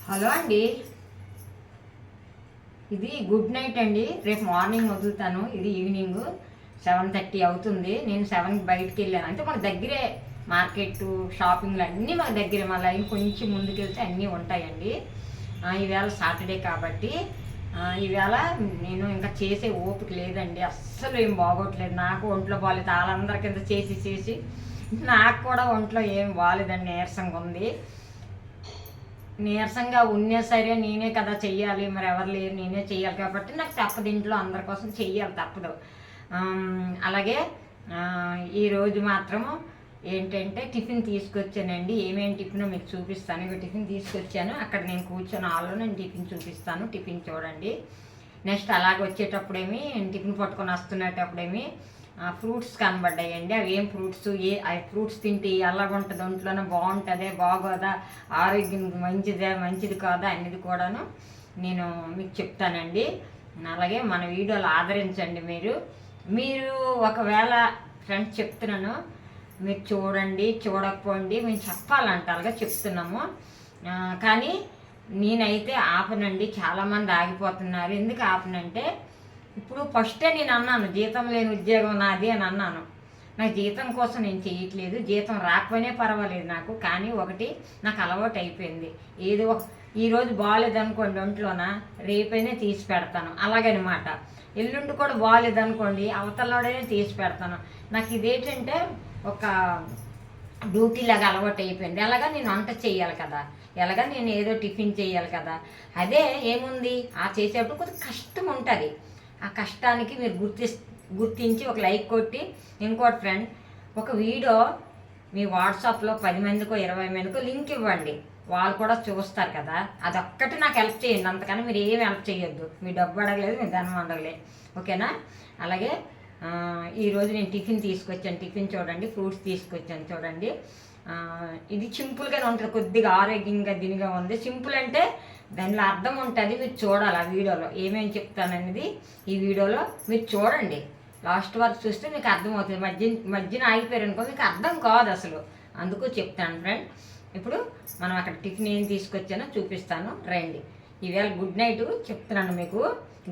Hello అండి, ఇది good night అండి. రేపు మార్నింగ్ వదులుతాను. ఇది ఈవినింగ్ 7:30 అవుతుంది. నేను 7కి బయటికి వెళ్ళాను. అంటే మన దగ్గరే మార్కెట్, షాపింగ్లు అన్నీ మన దగ్గరే. మన లైన్ కొంచెం ముందుకెళ్తే అన్నీ ఉంటాయండి. ఈవేళ సాటర్డే కాబట్టి ఈవేళ నేను ఇంకా చేసే ఓపిక లేదండి. అస్సలు ఏం బాగోట్లేదు. నాకు ఒంట్లో బాగాలేదు. వాళ్ళందరి కింద చేసి చేసి నాకు కూడా ఒంట్లో ఏం బాగాలేదండి. నీరసంగా ఉంది. నీరసంగా ఉన్నా సరే నేనే కదా చెయ్యాలి, మరి ఎవరు లేరు, నేనే చెయ్యాలి కాబట్టి నాకు తప్పదు. ఇంట్లో అందరి కోసం చెయ్యాలి, తప్పదు. అలాగే ఈరోజు మాత్రము ఏంటంటే టిఫిన్ తీసుకొచ్చానండి. ఏమేమి టిఫిన్ మీకు చూపిస్తాను. ఇక టిఫిన్ తీసుకొచ్చాను. అక్కడ నేను కూర్చొని హాల్లో నేను టిఫిన్ చూపిస్తాను. టిఫిన్ చూడండి. నెక్స్ట్ అలాగే వచ్చేటప్పుడేమి టిఫిన్ పట్టుకొని వస్తున్నప్పుడేమి ఫ్రూట్స్ కనబడ్డాయండి. అవి ఏం ఫ్రూట్స్, అవి ఫ్రూట్స్ తింటే ఎలాగుంటుంది, ఒంట్లోనే బాగుంటుందే బాగోదా, ఆరోగ్యం మంచిది కాదా అనేది కూడాను నేను మీకు చెప్తానండి. అలాగే మన వీడియోలు ఆదరించండి. మీరు ఒకవేళ ఫ్రెండ్స్ చెప్తున్నాను, మీరు చూడండి, చూడకపోండి, మేము చెప్పాలంటారుగా చెప్తున్నాము. కానీ నేనైతే ఆపనండి. చాలామంది ఆగిపోతున్నారు. ఎందుకు ఆపనంటే, ఇప్పుడు ఫస్టే నేను అన్నాను, జీతం లేని ఉద్యోగం నాది అని అన్నాను. నాకు జీతం కోసం నేను చేయట్లేదు. జీతం రాకపోయినా పర్వాలేదు నాకు. కానీ ఒకటి నాకు అలవాటు అయిపోయింది. ఏదో ఈరోజు బాగాలేదనుకోండి ఒంట్లోన, రేపైనా తీసి పెడతాను. అలాగనమాట. ఎల్లుండి కూడా బాగాలేదనుకోండి, అవతలలోనే తీసి పెడతాను. నాకు ఇదేంటంటే ఒక డ్యూటీ లాగా అలవాటు అయిపోయింది. ఎలాగా నేను వంట చేయాలి కదా, ఎలాగా నేను ఏదో టిఫిన్ చేయాలి కదా. అదే ఏముంది, ఆ చేసేటప్పుడు కొంచెం కష్టం ఉంటుంది. ఆ కష్టానికి మీరు గుర్తించి ఒక లైక్ కొట్టి, ఇంకోటి ఫ్రెండ్, ఒక వీడియో మీ వాట్సాప్లో 10 మందికో 20 మందికో లింక్ ఇవ్వండి. వాళ్ళు కూడా చూస్తారు కదా. అదొక్కటి నాకు హెల్ప్ చేయండి. అంతకని మీరు ఏం హెల్ప్ చేయొద్దు. మీ డబ్బు అడగలేదు, మీ ధనం అడగలేదు. ఓకేనా? అలాగే ఈరోజు నేను టిఫిన్ తీసుకొచ్చాను. టిఫిన్ చూడండి. ఫ్రూట్స్ తీసుకొచ్చాను చూడండి. ఇది సింపుల్గానే ఉంటుంది. కొద్దిగా ఆరోగ్యంగా దీనిగా ఉంది. సింపుల్ అంటే దానిలో అర్థం ఉంటుంది. మీరు చూడాలి. ఆ వీడియోలో ఏమేమి చెప్తాననేది ఈ వీడియోలో మీరు చూడండి. లాస్ట్ వరకు చూస్తే మీకు అర్థమవుతుంది. మధ్యన ఆగిపోయారు అనుకో, మీకు అర్థం కాదు అసలు. అందుకు చెప్తాను ఫ్రెండ్. ఇప్పుడు మనం అక్కడ టిఫిన్ ఏం తీసుకొచ్చానో చూపిస్తాను, రండి. ఈవేళ గుడ్ నైట్ చెప్తున్నాను మీకు.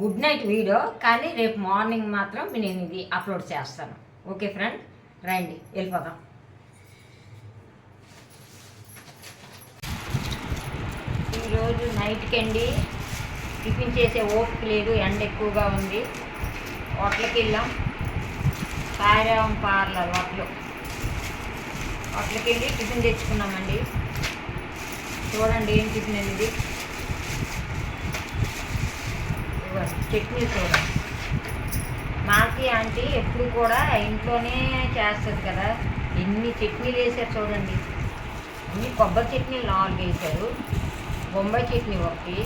గుడ్ నైట్ వీడియో, కానీ రేపు మార్నింగ్ మాత్రం నేను ఇది అప్లోడ్ చేస్తాను. ఓకే ఫ్రెండ్, రండి వెళ్ళిపోదాం. ఈరోజు నైట్కి అండి టిఫిన్ చేసే ఓపిక లేదు. ఎండ ఎక్కువగా ఉంది. హోటల్కి వెళ్ళాం. సాయిరాం పార్లర్ హోటల్కి వెళ్ళి టిఫిన్ తెచ్చుకున్నామండి. చూడండి ఏం టిఫిన్ అనేది. చట్నీ చూడండి. మాకి ఆంటీ ఎప్పుడు కూడా ఇంట్లోనే చేస్తుంది కదా. ఎన్ని చట్నీలు వేసారు చూడండి. అన్ని కొబ్బరి చట్నీలు 4 వేసారు. బొంబాయి చట్నీ 1,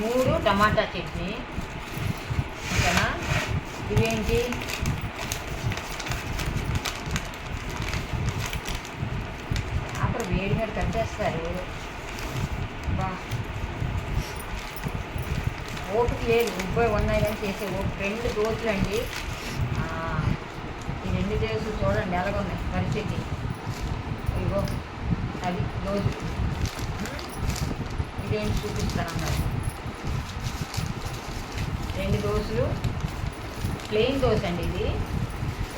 3 టమాటా చట్నీ. ఓకేనా? ఇవేంటి, అప్పుడు వేడి మీద కట్టేస్తారు. బా ఓపిక లేదు. ఉబ్బై ఉన్నాయి కానీ చేసే ఓపిక. 2 దోశలు అండి. ఈ 2 దోశలు చూడండి ఎలాగున్నాయి పరిస్థితి. ఇగో అది దోశ. ఇదేంటి చూపిస్తానన్నారు. 2 దోశలు ప్లెయిన్ దోశ అండి. ఇది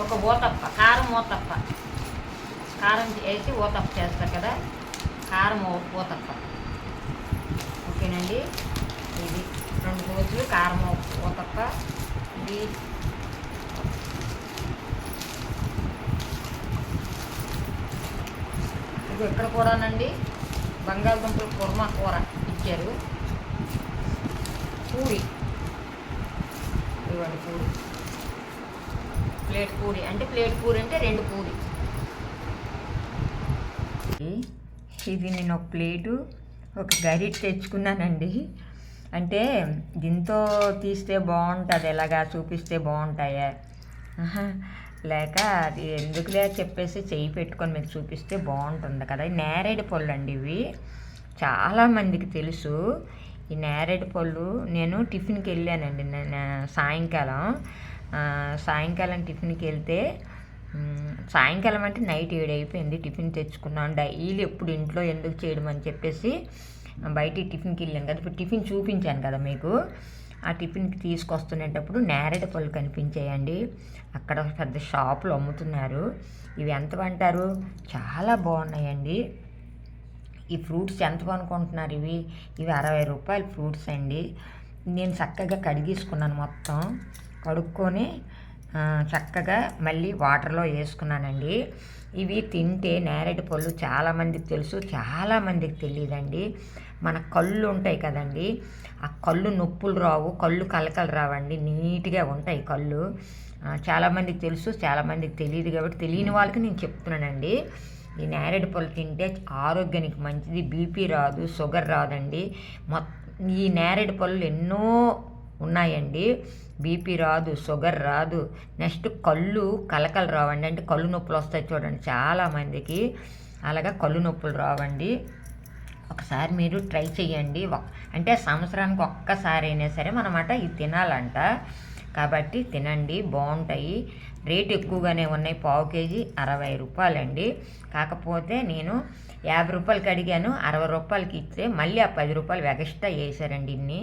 ఒక ఓతప్ప, కారం ఓతప్ప. కారం వేసి ఓతప్ప చేస్తారు కదా, కారం ఓతప్ప. ఓకేనండి. ఇది 2 దోశలు కారం ఓతప్ప. ఇది ఇది ఇక్కడ కూడానండి బంగాళదుంపల కుర్మా కూర ఇచ్చారు. పూరి ఇవ్వండి. పూరి, ప్లేట్ పూరి అంటే 2 పూరి. ఇది నేను ఒక ప్లేటు, ఒక గరిటె తెచ్చుకున్నానండి. అంటే దీంతో తీస్తే బాగుంటుంది, ఎలాగా చూపిస్తే బాగుంటాయా, లేక అది ఎందుకులే చెప్పేసి చెయ్యి పెట్టుకొని మీకు చూపిస్తే బాగుంటుంది కదా. నేరేడు పళ్ళు అండి ఇవి. చాలామందికి తెలుసు ఈ నేరేడు పళ్ళు. నేను టిఫిన్కి వెళ్ళానండి. నేను సాయంకాలం టిఫిన్కి వెళ్తే సాయంకాలం అంటే నైట్ 7 అయిపోయింది. టిఫిన్ తెచ్చుకున్నాను. డైలీ ఎప్పుడు ఇంట్లో ఎందుకు చేయడం అని చెప్పేసి బయటికి టిఫిన్కి వెళ్ళాను కదా. ఇప్పుడు టిఫిన్ చూపించాను కదా మీకు. ఆ టిఫిన్కి తీసుకొస్తునేటప్పుడు నేరేడు పళ్ళు కనిపించాయండి. అక్కడ పెద్ద షాపులు అమ్ముతున్నారు. ఇవి ఎంత అంటారు, చాలా బాగున్నాయండి. ఈ ఫ్రూట్స్ ఎంత అనుకుంటున్నారు? ఇవి 60 రూపాయల ఫ్రూట్స్ అండి. నేను చక్కగా కడిగేసుకున్నాను. మొత్తం కడుక్కొని చక్కగా మళ్ళీ వాటర్లో వేసుకున్నానండి. ఇవి తింటే నేరేడు పళ్ళు చాలామందికి తెలుసు, చాలామందికి తెలియదండి. మన కళ్ళు ఉంటాయి కదండి, ఆ కళ్ళు నొప్పులు రావు, కళ్ళు కలకలు రావండి, నీట్గా ఉంటాయి కళ్ళు. చాలామందికి తెలుసు, చాలామందికి తెలియదు. కాబట్టి తెలియని వాళ్ళకి నేను చెప్తున్నానండి. ఈ నేరేడు పళ్ళు తింటే ఆరోగ్యానికి మంచిది, బీపీ రాదు, షుగర్ రాదండి. ఈ నేరేడు పళ్ళు ఎన్నో ఉన్నాయండి. బీపీ రాదు, షుగర్ రాదు, నెక్స్ట్ కళ్ళు కలకలు రావండి. అంటే కళ్ళు నొప్పులు వస్తాయి చూడండి చాలామందికి, అలాగా కళ్ళు నొప్పులు రావండి. ఒకసారి మీరు ట్రై చేయండి. అంటే సంవత్సరానికి ఒక్కసారి అయినా సరే మనమాట ఇది తినాలంట. కాబట్టి తినండి, బాగుంటాయి. రేటు ఎక్కువగానే ఉన్నాయి. పావు కేజీ 60 రూపాయలండి. కాకపోతే నేను 50 రూపాయలకి అడిగాను, 60 రూపాయలకి ఇస్తే మళ్ళీ ఆ 10 రూపాయలు ఎక్స్ట్రా వేసారండి ఇన్ని.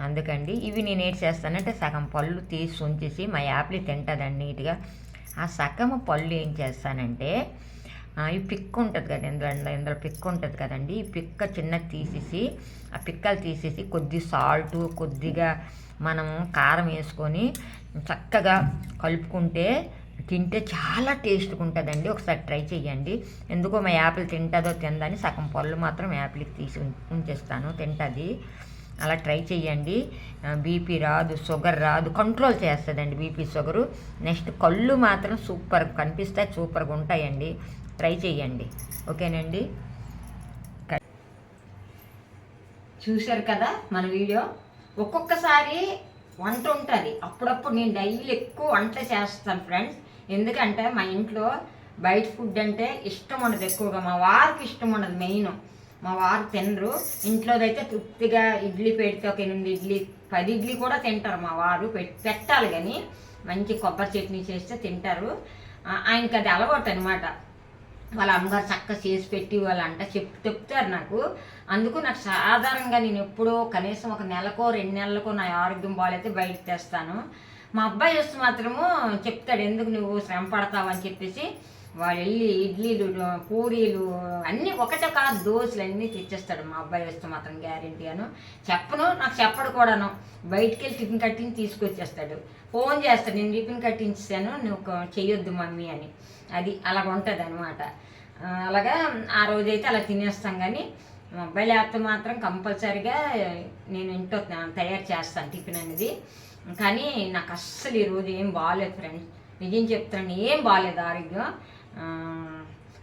అందుకండి ఇవి నేను ఏం చేస్తానంటే సగం పళ్ళు తీసి ఉంచేసి మా యాప్లీ తింటుందండి నీట్గా. ఆ సగం పళ్ళు ఏం చేస్తానంటే ఈ పిక్ ఉంటుంది కదా, ఇందులో పిక్ ఉంటుంది కదండి, ఈ పిక్క చిన్నది తీసేసి ఆ పిక్కలు తీసేసి కొద్ది సాల్టు, కొద్దిగా మనం కారం వేసుకొని చక్కగా కలుపుకుంటే తింటే చాలా టేస్ట్గా ఉంటుందండి. ఒకసారి ట్రై చేయండి. ఎందుకో మా యాపిల్ తింటుందో తిందని సగం పళ్ళు మాత్రం యాపిల్కి తీసి ఉంచేస్తాను, తింటుంది. అలా ట్రై చేయండి. బీపీ రాదు, షుగర్ రాదు, కంట్రోల్ చేస్తుందండి బీపీ షుగరు. నెక్స్ట్ కళ్ళు మాత్రం సూపర్ కనిపిస్తాయి, సూపర్గా ఉంటాయండి. ట్రై చేయండి. ఓకేనండి. చూశారు కదా మన వీడియో. ఒక్కొక్కసారి వంట ఉంటుంది, అప్పుడప్పుడు నేను డైలీ ఎక్కువ వంట చేస్తాను ఫ్రెండ్స్. ఎందుకంటే మా ఇంట్లో బయట ఫుడ్ అంటే ఇష్టం ఉండదు ఎక్కువగా. మా వారికి ఇష్టం ఉండదు మెయిన్. మా వారు తినరు. ఇంట్లోదైతే తృప్తిగా ఇడ్లీ పెడితే ఒక 8 ఇడ్లీ 10 ఇడ్లీ కూడా తింటారు మా వారు. పెట్టాలి కానీ మంచి కొబ్బరి చట్నీ చేస్తే తింటారు. ఆయనకి అది అలవాటు అనమాట. వాళ్ళ అమ్మగారు చక్కగా చేసి పెట్టి వాళ్ళంట చెప్తారు నాకు. అందుకు నాకు సాధారణంగా నేను ఎప్పుడో కనీసం ఒక నెలకో 2 నెలలకో నా ఆరోగ్యం బాగాలైతే బయట తెస్తాను. మా అబ్బాయి వస్తే మాత్రము చెప్తాడు, ఎందుకు నువ్వు శ్రమ పడతావు అని చెప్పేసి. వాళ్ళు వెళ్ళి ఇడ్లీలు, పూరీలు అన్నీ ఒకటే కాదు, దోశలు అన్నీ తెచ్చేస్తాడు మా అబ్బాయి వస్తే మాత్రం, గ్యారెంటీ అను. చెప్పను, నాకు చెప్పడు కూడాను. బయటికి వెళ్ళి టిఫిన్ కట్టించి తీసుకొచ్చేస్తాడు. ఫోన్ చేస్తాడు, నేను టిఫిన్ కట్టించాను, నువ్వు చెయ్యొద్దు మమ్మీ అని. అది అలాగ ఉంటుంది అనమాట. అలాగా ఆ రోజైతే అలా తినేస్తాం. కానీ మా అబ్బాయి లేకపోతే మాత్రం కంపల్సరీగా నేను ఇంట్లో తయారు చేస్తాను టిఫిన్ అనేది. కానీ నాకు అస్సలు ఈరోజు ఏం బాగాలేదు ఫ్రెండ్స్, నిజం చెప్తాను, ఏం బాగాలేదు ఆరోగ్యం.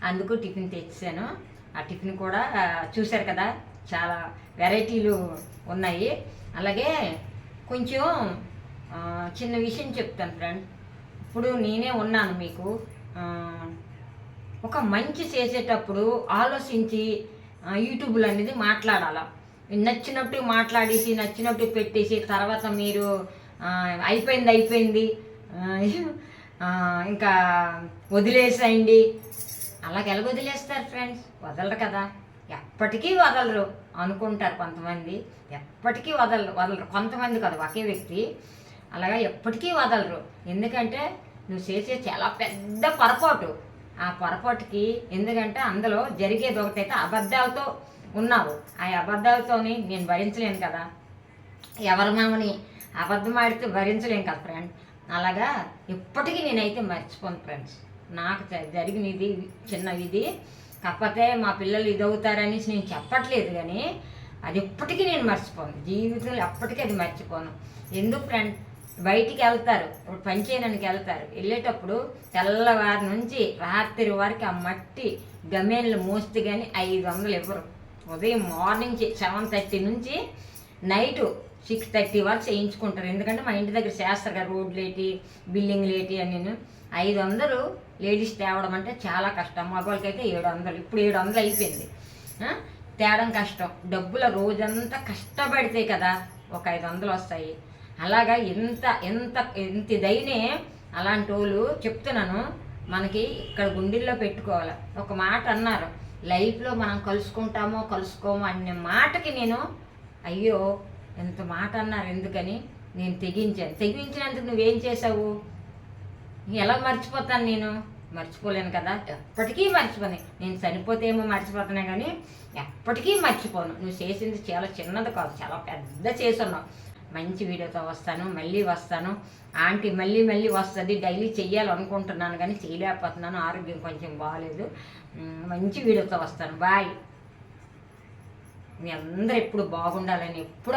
అందుకు టిఫిన్ తెచ్చాను. ఆ టిఫిన్ కూడా చూశారు కదా, చాలా వెరైటీలు ఉన్నాయి. అలాగే కొంచెం చిన్న విషయం చెప్తాను ఫ్రెండ్. ఇప్పుడు నేనే ఉన్నాను మీకు. ఒక మంచి చేసేటప్పుడు ఆలోచించి యూట్యూబ్లో అనేది మాట్లాడాలి. నచ్చినట్టు మాట్లాడేసి నచ్చినట్టు పెట్టేసి తర్వాత మీరు అయిపోయింది ఇంకా వదిలేసేయండి. అలాగ ఎలాగ వదిలేస్తారు ఫ్రెండ్స్? వదలరు కదా, ఎప్పటికీ వదలరు అనుకుంటారు కొంతమంది. ఎప్పటికీ వదలరు కొంతమంది కదా, ఒకే వ్యక్తి అలాగా ఎప్పటికీ వదలరు. ఎందుకంటే నువ్వు చేసే చాలా పెద్ద పొరపాటు. ఆ పొరపాటుకి ఎందుకంటే అందులో జరిగేది ఒకటైతే అబద్ధాలతో ఉన్నావు. ఆ అబద్ధాలతోని నేను భరించలేను కదా, ఎవరి మామని అబద్ధం ఆడితే భరించలేను కదా ఫ్రెండ్. అలాగా ఎప్పటికీ నేనైతే మర్చిపోను ఫ్రెండ్స్. నాకు జరిగిన ఇది చిన్న ఇది, కాకపోతే మా పిల్లలు ఇది అవుతారని నేను చెప్పట్లేదు, కానీ అది ఎప్పటికీ నేను మర్చిపోను. జీవితంలో ఎప్పటికీ అది మర్చిపోను. ఎందుకు ఫ్రెండ్, బయటికి వెళ్తారు, ఇప్పుడు పని చేయడానికి వెళ్తారు, వెళ్ళేటప్పుడు తెల్లవారి నుంచి రాత్రి వరకు ఆ మట్టి గమేన్లు మోస్తే కానీ 500 ఇవ్వరు. ఉదయం మార్నింగ్ 7:30 నుంచి నైటు 6:30 వరకు చేయించుకుంటారు. ఎందుకంటే మా ఇంటి దగ్గర చేస్తారు కదా, రోడ్లు ఏంటి, బిల్డింగ్లు ఏంటి అని. నేను 500 లేడీస్ తేవడం అంటే చాలా కష్టం. మగవాళ్ళకైతే 700, ఇప్పుడు 700 అయిపోయింది. తేవడం కష్టం. డబ్బుల రోజంతా కష్టపడితే కదా ఒక 500 వస్తాయి. అలాగా ఎంత ఇదైనే అలాంటి వాళ్ళు చెప్తున్నాను, మనకి ఇక్కడ గుండెల్లో పెట్టుకోవాలి. ఒక మాట అన్నారు, లైఫ్లో మనం కలుసుకోమో అనే మాటకి నేను అయ్యో ఎంత మాట అన్నారు ఎందుకని నేను తెగించినందుకు నువ్వేం చేసావు? ఎలా మర్చిపోతాను? నేను మర్చిపోలేను కదా, ఎప్పటికీ మర్చిపోను. నేను చనిపోతే ఏమో మర్చిపోతున్నా కానీ ఎప్పటికీ మర్చిపోను. నువ్వు చేసింది చాలా చిన్నది కాదు, చాలా పెద్ద చేసున్నావు. మంచి వీడియోతో వస్తాను, మళ్ళీ వస్తాను. ఆంటీ మళ్ళీ వస్తుంది. డైలీ చెయ్యాలనుకుంటున్నాను కానీ చేయలేకపోతున్నాను, ఆరోగ్యం కొంచెం బాగాలేదు. మంచి వీడియోతో వస్తాను. బాయ్. మీ అందరూ ఎప్పుడు బాగుండాలని ఎప్పుడు